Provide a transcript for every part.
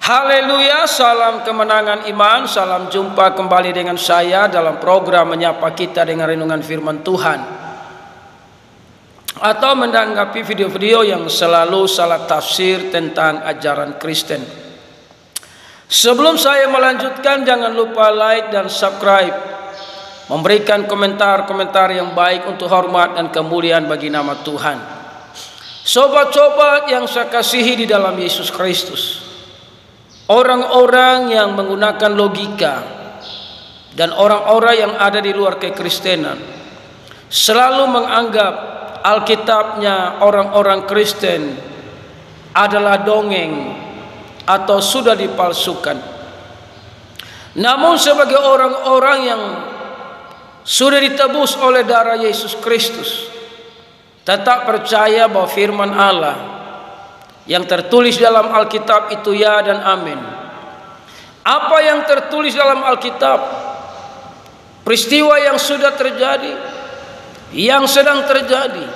Haleluya, salam kemenangan iman, salam jumpa kembali dengan saya dalam program Menyapa Kita dengan Renungan Firman Tuhan, atau menanggapi video-video yang selalu salah tafsir tentang ajaran Kristen. Sebelum saya melanjutkan, jangan lupa like dan subscribe, memberikan komentar-komentar yang baik untuk hormat dan kemuliaan bagi nama Tuhan. Sobat-sobat yang saya kasihi di dalam Yesus Kristus, orang-orang yang menggunakan logika dan orang-orang yang ada di luar kekristenan selalu menganggap Alkitabnya orang-orang Kristen adalah dongeng atau sudah dipalsukan. Namun sebagai orang-orang yang sudah ditebus oleh darah Yesus Kristus, tetap percaya bahwa firman Allah yang tertulis dalam Alkitab itu ya dan amin. Apa yang tertulis dalam Alkitab, peristiwa yang sudah terjadi, yang sedang terjadi,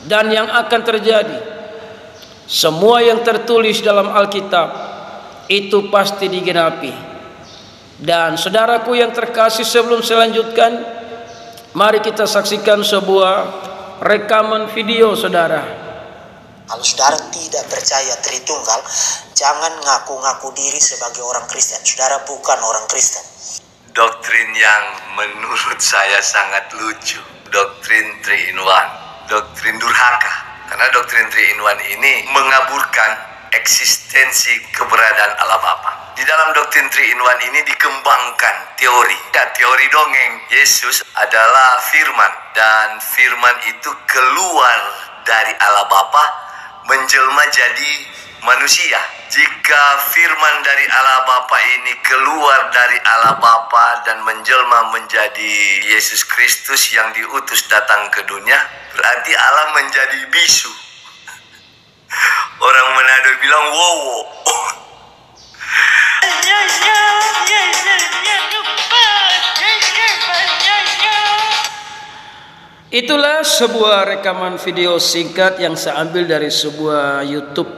dan yang akan terjadi, semua yang tertulis dalam Alkitab itu pasti digenapi. Dan saudaraku yang terkasih, sebelum saya lanjutkan, mari kita saksikan sebuah rekaman video saudara. Kalau saudara tidak percaya Tritunggal, jangan ngaku-ngaku diri sebagai orang Kristen. Saudara bukan orang Kristen. Doktrin yang menurut saya sangat lucu, doktrin 3 in 1, doktrin durhaka. Karena doktrin 3 in 1 ini mengaburkan eksistensi keberadaan Allah Bapa. Di dalam doktrin 3 in 1 ini dikembangkan teori. Teori dongeng. Yesus adalah firman, dan firman itu keluar dari Allah Bapa menjelma jadi manusia. Jika firman dari Allah Bapa ini keluar dari Allah Bapa dan menjelma menjadi Yesus Kristus yang diutus datang ke dunia, berarti Allah menjadi bisu. Orang Manado bilang wowo. Itulah sebuah rekaman video singkat yang saya ambil dari sebuah YouTube.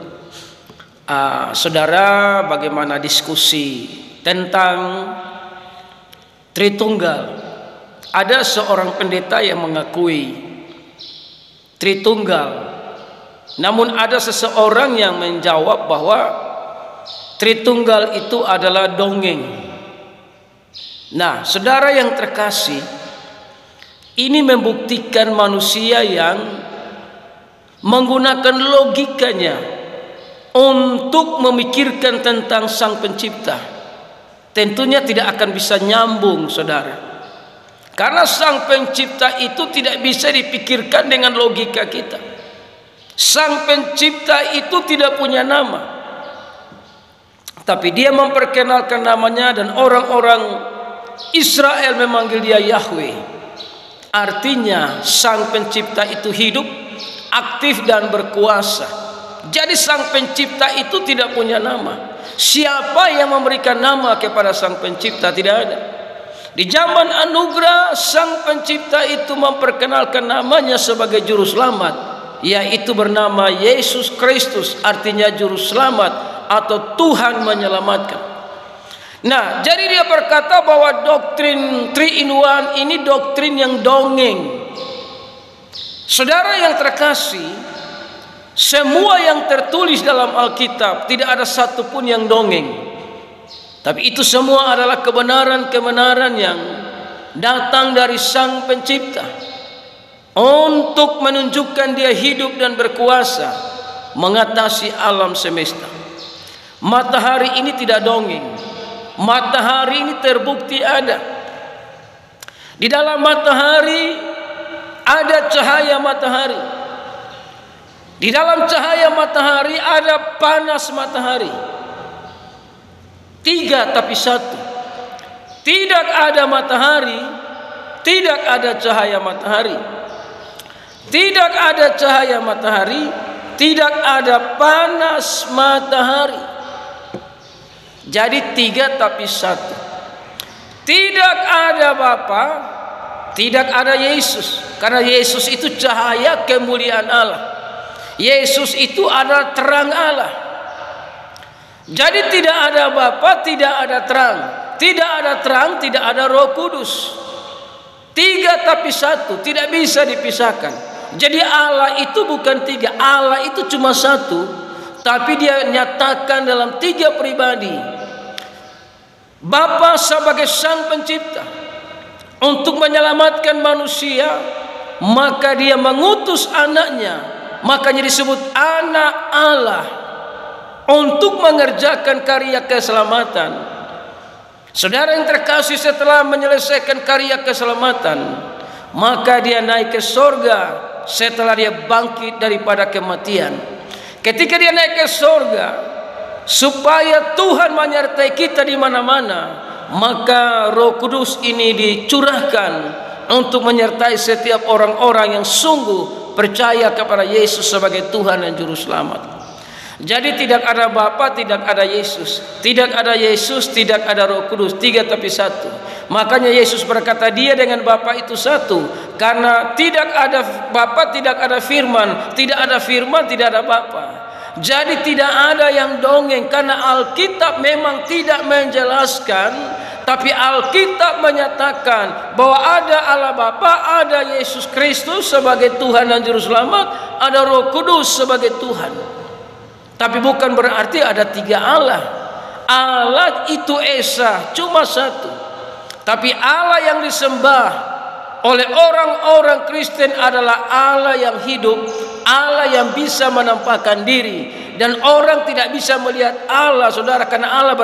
Saudara, bagaimana diskusi tentang Tritunggal. Ada seorang pendeta yang mengakui Tritunggal, namun ada seseorang yang menjawab bahwa Tritunggal itu adalah dongeng. Nah, saudara yang terkasih, ini membuktikan manusia yang menggunakan logikanya untuk memikirkan tentang Sang Pencipta. Tentunya tidak akan bisa nyambung, saudara. Karena Sang Pencipta itu tidak bisa dipikirkan dengan logika kita. Sang Pencipta itu tidak punya nama, tapi Dia memperkenalkan namanya, dan orang-orang Israel memanggil Dia Yahweh. Artinya Sang Pencipta itu hidup, aktif dan berkuasa. Jadi Sang Pencipta itu tidak punya nama. Siapa yang memberikan nama kepada Sang Pencipta? Tidak ada. Di zaman anugerah, Sang Pencipta itu memperkenalkan namanya sebagai juru selamat, yaitu bernama Yesus Kristus, artinya juru selamat atau Tuhan menyelamatkan. Nah, jadi dia berkata bahwa doktrin 3 in 1 ini doktrin yang dongeng. Saudara yang terkasih, semua yang tertulis dalam Alkitab tidak ada satupun yang dongeng. Tapi itu semua adalah kebenaran-kebenaran yang datang dari Sang Pencipta untuk menunjukkan Dia hidup dan berkuasa mengatasi alam semesta. Matahari ini tidak dongeng. Matahari ini terbukti ada. Di dalam matahari ada cahaya matahari. Di dalam cahaya matahari ada panas matahari. 3 tapi 1. Tidak ada matahari, tidak ada cahaya matahari. Tidak ada cahaya matahari, tidak ada panas matahari. Jadi 3 tapi 1. Tidak ada Bapa, tidak ada Yesus. Karena Yesus itu cahaya kemuliaan Allah. Yesus itu adalah terang Allah. Jadi tidak ada Bapa, tidak ada terang. Tidak ada terang, tidak ada Roh Kudus. Tiga tapi satu, tidak bisa dipisahkan. Jadi Allah itu bukan tiga, Allah itu cuma satu, tapi dia nyatakan dalam tiga pribadi. Bapa sebagai sang pencipta untuk menyelamatkan manusia, maka dia mengutus anaknya, makanya disebut anak Allah, untuk mengerjakan karya keselamatan. Saudara yang terkasih, setelah menyelesaikan karya keselamatan, maka dia naik ke sorga setelah dia bangkit daripada kematian. Ketika dia naik ke sorga, supaya Tuhan menyertai kita di mana-mana, maka Roh Kudus ini dicurahkan untuk menyertai setiap orang-orang yang sungguh percaya kepada Yesus sebagai Tuhan dan Juru Selamat. Jadi tidak ada Bapa, tidak ada Yesus. Tidak ada Yesus, tidak ada Roh Kudus. Tiga tapi satu. Makanya Yesus berkata dia dengan Bapa itu satu. Karena tidak ada Bapa, tidak ada firman. Tidak ada firman, tidak ada Bapa. Jadi tidak ada yang dongeng. Karena Alkitab memang tidak menjelaskan, tapi Alkitab menyatakan bahwa ada Allah Bapa, ada Yesus Kristus sebagai Tuhan dan Juru Selamat, ada Roh Kudus sebagai Tuhan. Tapi bukan berarti ada tiga Allah. Allah itu Esa, cuma satu. Tapi Allah yang disembah oleh orang-orang Kristen adalah Allah yang hidup, Allah yang bisa menampakkan diri. Dan orang tidak bisa melihat Allah, saudara, karena Allah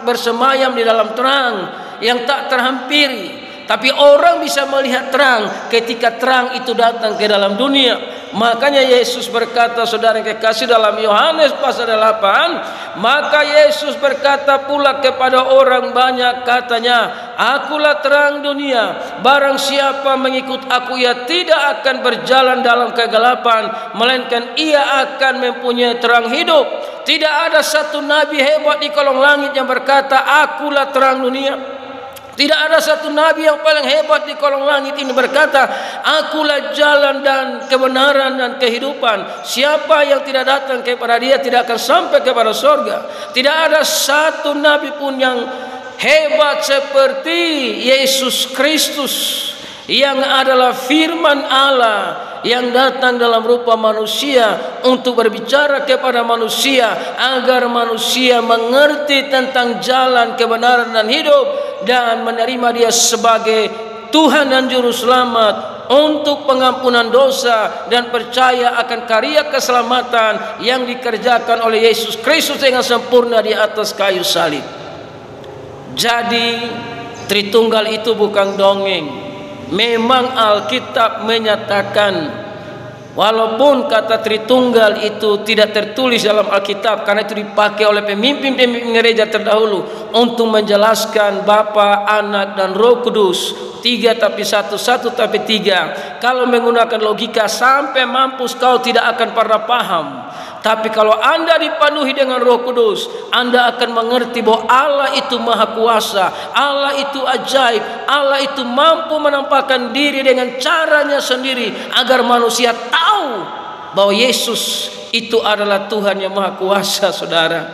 bersemayam di dalam terang yang tak terhampiri. Tapi orang bisa melihat terang ketika terang itu datang ke dalam dunia. Makanya Yesus berkata, saudara yang kekasih, dalam Yohanes pasal 8, maka Yesus berkata pula kepada orang banyak, katanya, akulah terang dunia, barang siapa mengikut aku, ia tidak akan berjalan dalam kegelapan, melainkan ia akan mempunyai terang hidup. Tidak ada satu nabi hebat di kolong langit yang berkata, akulah terang dunia. Tidak ada satu nabi yang paling hebat di kolong langit ini berkata, akulah jalan dan kebenaran dan kehidupan. Siapa yang tidak datang kepada dia tidak akan sampai kepada surga. Tidak ada satu nabi pun yang hebat seperti Yesus Kristus, yang adalah firman Allah yang datang dalam rupa manusia untuk berbicara kepada manusia agar manusia mengerti tentang jalan kebenaran dan hidup dan menerima dia sebagai Tuhan dan Juru Selamat untuk pengampunan dosa dan percaya akan karya keselamatan yang dikerjakan oleh Yesus Kristus dengan sempurna di atas kayu salib. Jadi Tritunggal itu bukan dongeng. Memang Alkitab menyatakan, walaupun kata Tritunggal itu tidak tertulis dalam Alkitab, karena itu dipakai oleh pemimpin-pemimpin gereja terdahulu untuk menjelaskan Bapa, Anak dan Roh Kudus, tiga tapi satu, satu tapi tiga. Kalau menggunakan logika sampai mampus kau tidak akan pernah paham. Tapi kalau Anda dipenuhi dengan Roh Kudus, Anda akan mengerti bahwa Allah itu maha kuasa, Allah itu ajaib, Allah itu mampu menampakkan diri dengan caranya sendiri agar manusia tahu bahwa Yesus itu adalah Tuhan yang maha kuasa, saudara.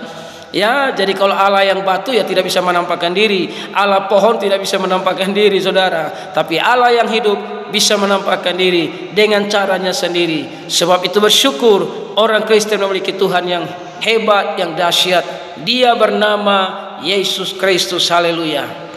Ya, jadi kalau Allah yang batu ya tidak bisa menampakkan diri, Allah pohon tidak bisa menampakkan diri, saudara. Tapi Allah yang hidup bisa menampakkan diri dengan caranya sendiri. Sebab itu bersyukur orang Kristen memiliki Tuhan yang hebat, yang dahsyat. Dia bernama Yesus Kristus. Haleluya.